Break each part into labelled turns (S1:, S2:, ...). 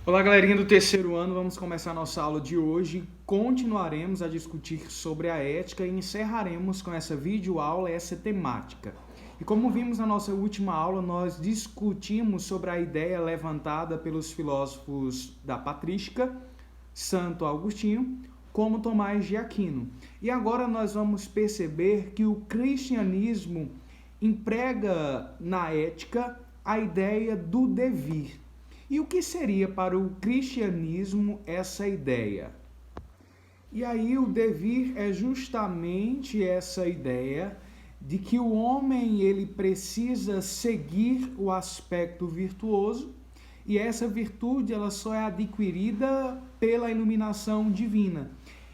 S1: Olá, galerinha do terceiro ano, vamos começar a nossa aula de hoje. Continuaremos a discutir sobre a ética e encerraremos com essa videoaula essa temática. E como vimos na nossa última aula, nós discutimos sobre a ideia levantada pelos filósofos da patrística, Santo Agostinho, como Tomás de Aquino. E agora nós vamos perceber que o cristianismo emprega na ética a ideia do devir. E o que seria para o cristianismo essa ideia? E aí o devir é justamente essa ideia de que o homem ele precisa seguir o aspecto virtuoso e essa virtude ela só é adquirida pela iluminação divina.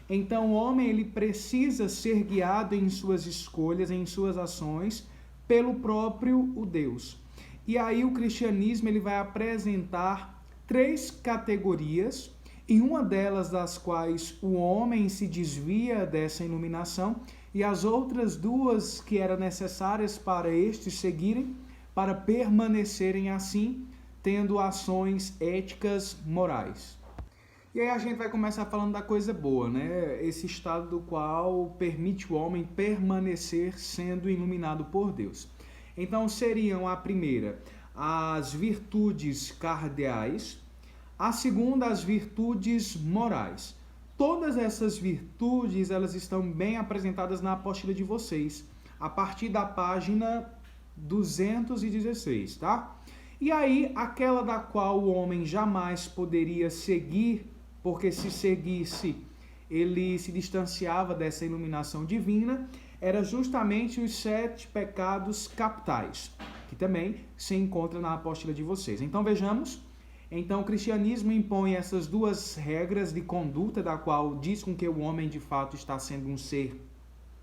S1: Então o homem ele precisa ser guiado em suas escolhas, em suas ações, pelo próprio o Deus. E aí o cristianismo ele vai apresentar três categorias, e uma delas das quais o homem se desvia dessa iluminação, e as outras duas que eram necessárias para estes seguirem, para permanecerem assim, tendo ações éticas morais. E aí a gente vai começar falando da coisa boa, né? Esse estado do qual permite o homem permanecer sendo iluminado por Deus. Então seriam a primeira, as virtudes cardeais, a segunda, as virtudes morais. Todas essas virtudes, elas estão bem apresentadas na apostila de vocês, a partir da página 216, tá? E aí, aquela da qual o homem jamais poderia seguir, porque se seguisse, ele se distanciava dessa iluminação divina, era justamente os 7 pecados capitais, que também se encontra na apostila de vocês. Então vejamos, então o cristianismo impõe essas duas regras de conduta, da qual diz com que o homem de fato está sendo um ser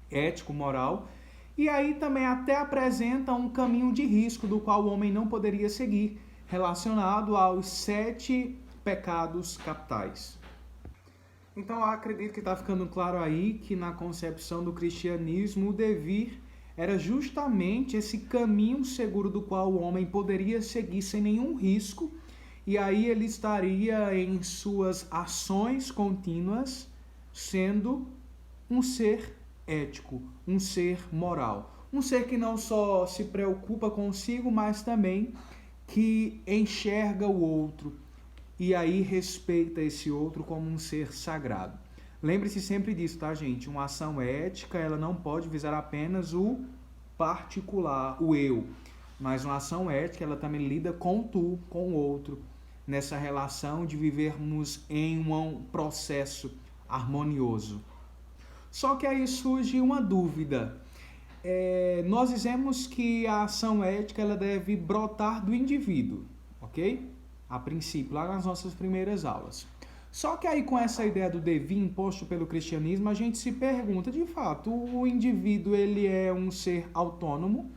S1: ético, moral, e aí também até apresenta um caminho de risco do qual o homem não poderia seguir, relacionado aos 7 pecados capitais. Então eu acredito que está ficando claro aí que na concepção do cristianismo o devir era justamente esse caminho seguro do qual o homem poderia seguir sem nenhum risco, e aí ele estaria em suas ações contínuas sendo um ser ético, um ser moral, um ser que não só se preocupa consigo, mas também que enxerga o outro, e aí respeita esse outro como um ser sagrado. Lembre-se sempre disso, tá, gente? Uma ação ética, ela não pode visar apenas o particular, o eu. Mas uma ação ética, ela também lida com tu, com o outro, nessa relação de vivermos em um processo harmonioso. Só que aí surge uma dúvida. Nós dizemos que a ação ética, ela deve brotar do indivíduo, ok? A princípio, lá nas nossas primeiras aulas. Só que aí com essa ideia do devir imposto pelo cristianismo, a gente se pergunta, de fato, o indivíduo ele é um ser autônomo,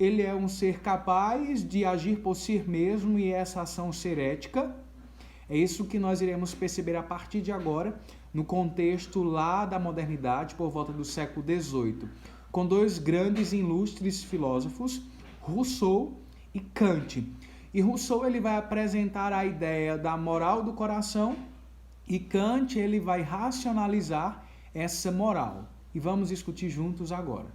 S1: ele é um ser capaz de agir por si mesmo e essa ação ser ética? É isso que nós iremos perceber a partir de agora, no contexto lá da modernidade, por volta do século XVIII, com dois grandes e ilustres filósofos, Rousseau e Kant. E Rousseau ele vai apresentar a ideia da moral do coração e Kant ele vai racionalizar essa moral. E vamos discutir juntos agora.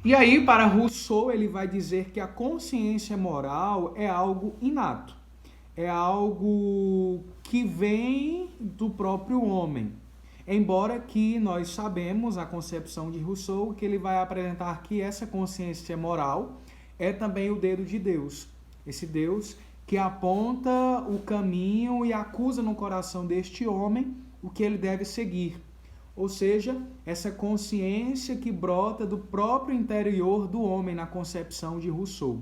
S1: E aí, para Rousseau, ele vai dizer que a consciência moral é algo inato. É algo que vem do próprio homem. Embora que nós sabemos a concepção de Rousseau, que ele vai apresentar que essa consciência moral é também o dedo de Deus. Esse Deus que aponta o caminho e acusa no coração deste homem o que ele deve seguir. Ou seja, essa consciência que brota do próprio interior do homem na concepção de Rousseau.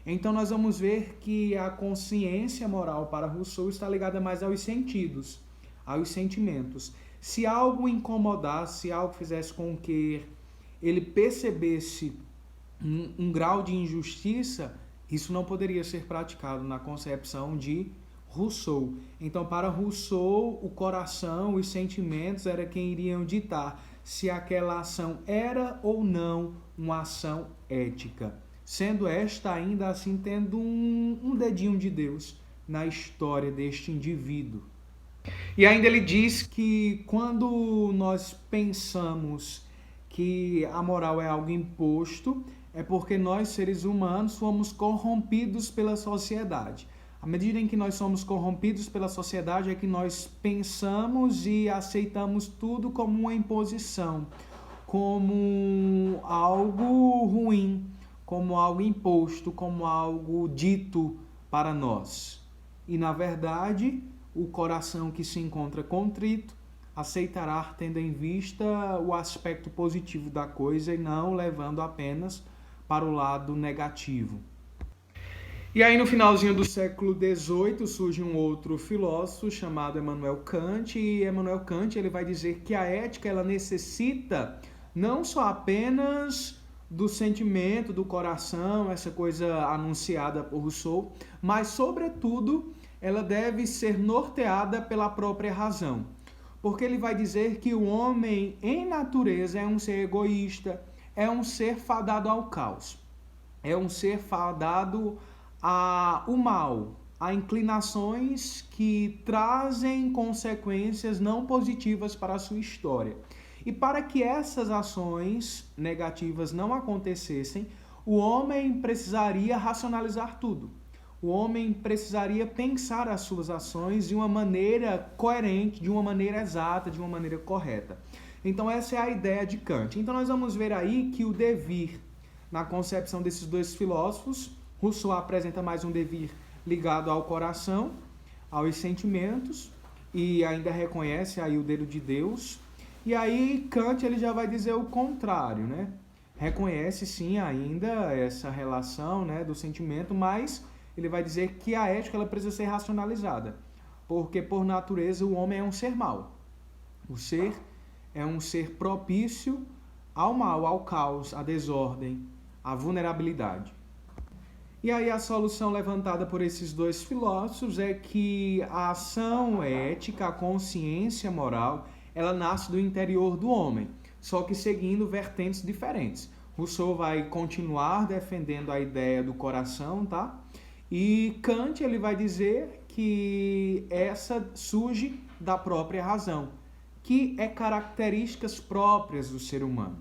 S1: Então nós vamos ver que a consciência moral para Rousseau está ligada mais aos sentidos, aos sentimentos. Se algo incomodasse, se algo fizesse com que ele percebesse um grau de injustiça, isso não poderia ser praticado na concepção de Rousseau. Então, para Rousseau, o coração, os sentimentos era quem iriam ditar se aquela ação era ou não uma ação ética. Sendo esta ainda assim tendo um dedinho de Deus na história deste indivíduo. E ainda ele diz que quando nós pensamos que a moral é algo imposto, é porque nós, seres humanos, fomos corrompidos pela sociedade. À medida em que nós somos corrompidos pela sociedade, é que nós pensamos e aceitamos tudo como uma imposição, como algo ruim, como algo imposto, como algo dito para nós. E, na verdade, o coração que se encontra contrito aceitará tendo em vista o aspecto positivo da coisa e não levando apenas para o lado negativo. E aí no finalzinho do século XVIII surge um outro filósofo chamado Immanuel Kant, e Immanuel Kant ele vai dizer que a ética ela necessita não só apenas do sentimento, do coração, essa coisa anunciada por Rousseau, mas sobretudo ela deve ser norteada pela própria razão. Porque ele vai dizer que o homem em natureza é um ser egoísta, é um ser fadado ao caos, é um ser fadado ao mal, a inclinações que trazem consequências não positivas para a sua história. E para que essas ações negativas não acontecessem, o homem precisaria racionalizar tudo. O homem precisaria pensar as suas ações de uma maneira coerente, de uma maneira exata, de uma maneira correta. Então essa é a ideia de Kant. Então nós vamos ver aí que o devir, na concepção desses dois filósofos, Rousseau apresenta mais um devir ligado ao coração, aos sentimentos, e ainda reconhece aí o dedo de Deus. E aí Kant ele já vai dizer o contrário, né? Reconhece sim ainda essa relação, né, do sentimento, mas ele vai dizer que a ética ela precisa ser racionalizada, porque por natureza o homem é um ser mau. O ser é um ser propício ao mal, ao caos, à desordem, à vulnerabilidade. E aí a solução levantada por esses dois filósofos é que a ação ética, a consciência moral, ela nasce do interior do homem, só que seguindo vertentes diferentes. Rousseau vai continuar defendendo a ideia do coração, tá? E Kant ele vai dizer que essa surge da própria razão, que é características próprias do ser humano.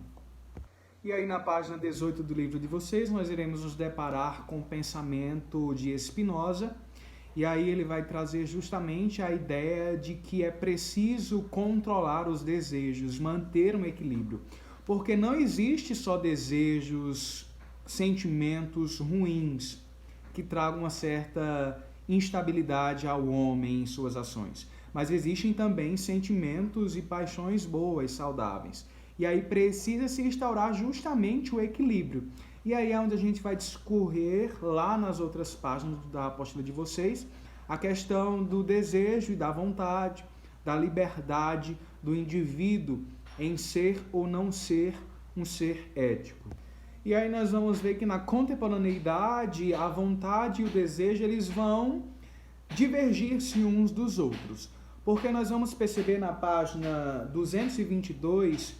S1: E aí na página 18 do livro de vocês, nós iremos nos deparar com o pensamento de Spinoza, e aí ele vai trazer justamente a ideia de que é preciso controlar os desejos, manter um equilíbrio, porque não existe só desejos, sentimentos ruins, que tragam uma certa instabilidade ao homem em suas ações. Mas existem também sentimentos e paixões boas, saudáveis. E aí precisa se instaurar justamente o equilíbrio. E aí é onde a gente vai discorrer lá nas outras páginas da apostila de vocês, a questão do desejo e da vontade, da liberdade do indivíduo em ser ou não ser um ser ético. E aí nós vamos ver que na contemporaneidade, a vontade e o desejo, eles vão divergir-se uns dos outros. Porque nós vamos perceber na página 222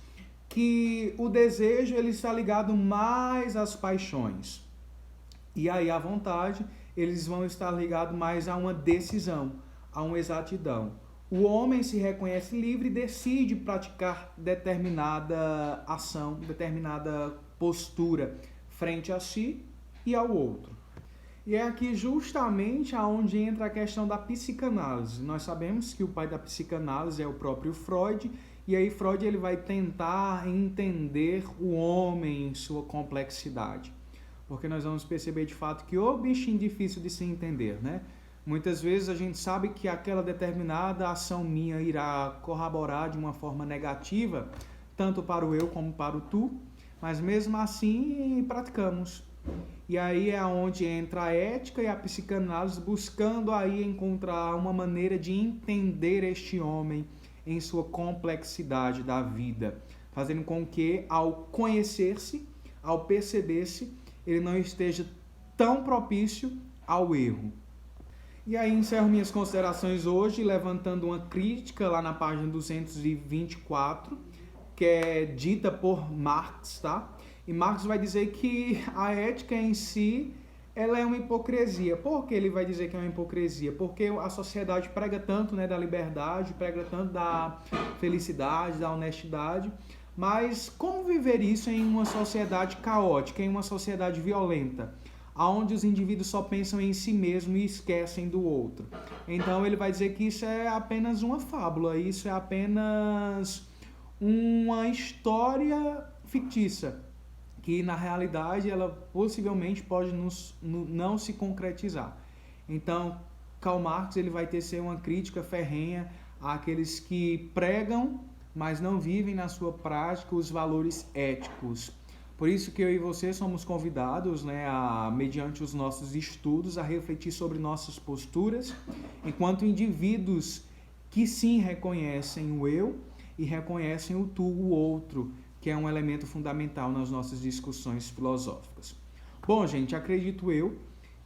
S1: que o desejo ele está ligado mais às paixões. E aí a vontade, eles vão estar ligados mais a uma decisão, a uma exatidão. O homem se reconhece livre e decide praticar determinada ação, determinada postura frente a si e ao outro. E é aqui justamente aonde entra a questão da psicanálise. Nós sabemos que o pai da psicanálise é o próprio Freud, e aí Freud ele vai tentar entender o homem em sua complexidade. Porque nós vamos perceber de fato que o bichinho difícil de se entender, né? Muitas vezes a gente sabe que aquela determinada ação minha irá corroborar de uma forma negativa, tanto para o eu como para o tu, mas mesmo assim praticamos. E aí é onde entra a ética e a psicanálise, buscando aí encontrar uma maneira de entender este homem em sua complexidade da vida, fazendo com que ao conhecer-se, ao perceber-se, ele não esteja tão propício ao erro. E aí encerro minhas considerações hoje, levantando uma crítica lá na página 224, que é dita por Marx, tá? E Marx vai dizer que a ética em si, ela é uma hipocrisia. Por que ele vai dizer que é uma hipocrisia? Porque a sociedade prega tanto, né, da liberdade, prega tanto da felicidade, da honestidade, mas como viver isso em uma sociedade caótica, em uma sociedade violenta, onde os indivíduos só pensam em si mesmo e esquecem do outro? Então ele vai dizer que isso é apenas uma fábula, isso é apenas uma história fictícia, que na realidade ela possivelmente pode não se concretizar. Então, Karl Marx ele vai tecer uma crítica ferrenha àqueles que pregam, mas não vivem na sua prática os valores éticos. Por isso que eu e você somos convidados, né, mediante os nossos estudos, a refletir sobre nossas posturas, enquanto indivíduos que sim reconhecem o eu e reconhecem o tu, o outro, que é um elemento fundamental nas nossas discussões filosóficas. Bom, gente, acredito eu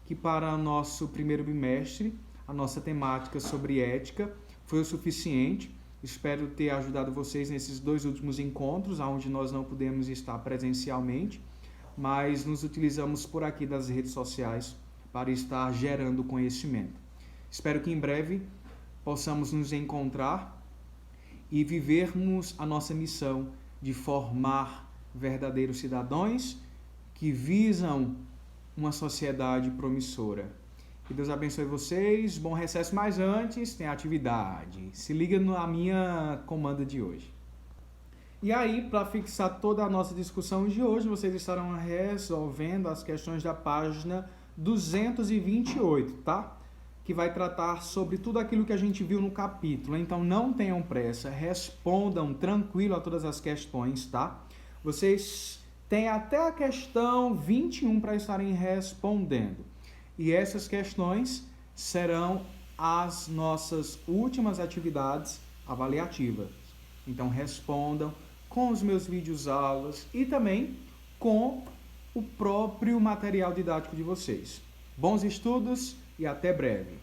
S1: que para o nosso primeiro bimestre, a nossa temática sobre ética foi o suficiente. Espero ter ajudado vocês nesses 2 últimos encontros, onde nós não pudemos estar presencialmente, mas nos utilizamos por aqui das redes sociais para estar gerando conhecimento. Espero que em breve possamos nos encontrar e vivermos a nossa missão de formar verdadeiros cidadãos que visam uma sociedade promissora. Que Deus abençoe vocês. Bom recesso, mas antes tem atividade. Se liga na minha comanda de hoje. E aí, para fixar toda a nossa discussão de hoje, vocês estarão resolvendo as questões da página 228, tá? Que vai tratar sobre tudo aquilo que a gente viu no capítulo. Então não tenham pressa, respondam tranquilo a todas as questões, tá? Vocês têm até a questão 21 para estarem respondendo. E essas questões serão as nossas últimas atividades avaliativas. Então respondam com os meus vídeos aulas e também com o próprio material didático de vocês. Bons estudos e até breve.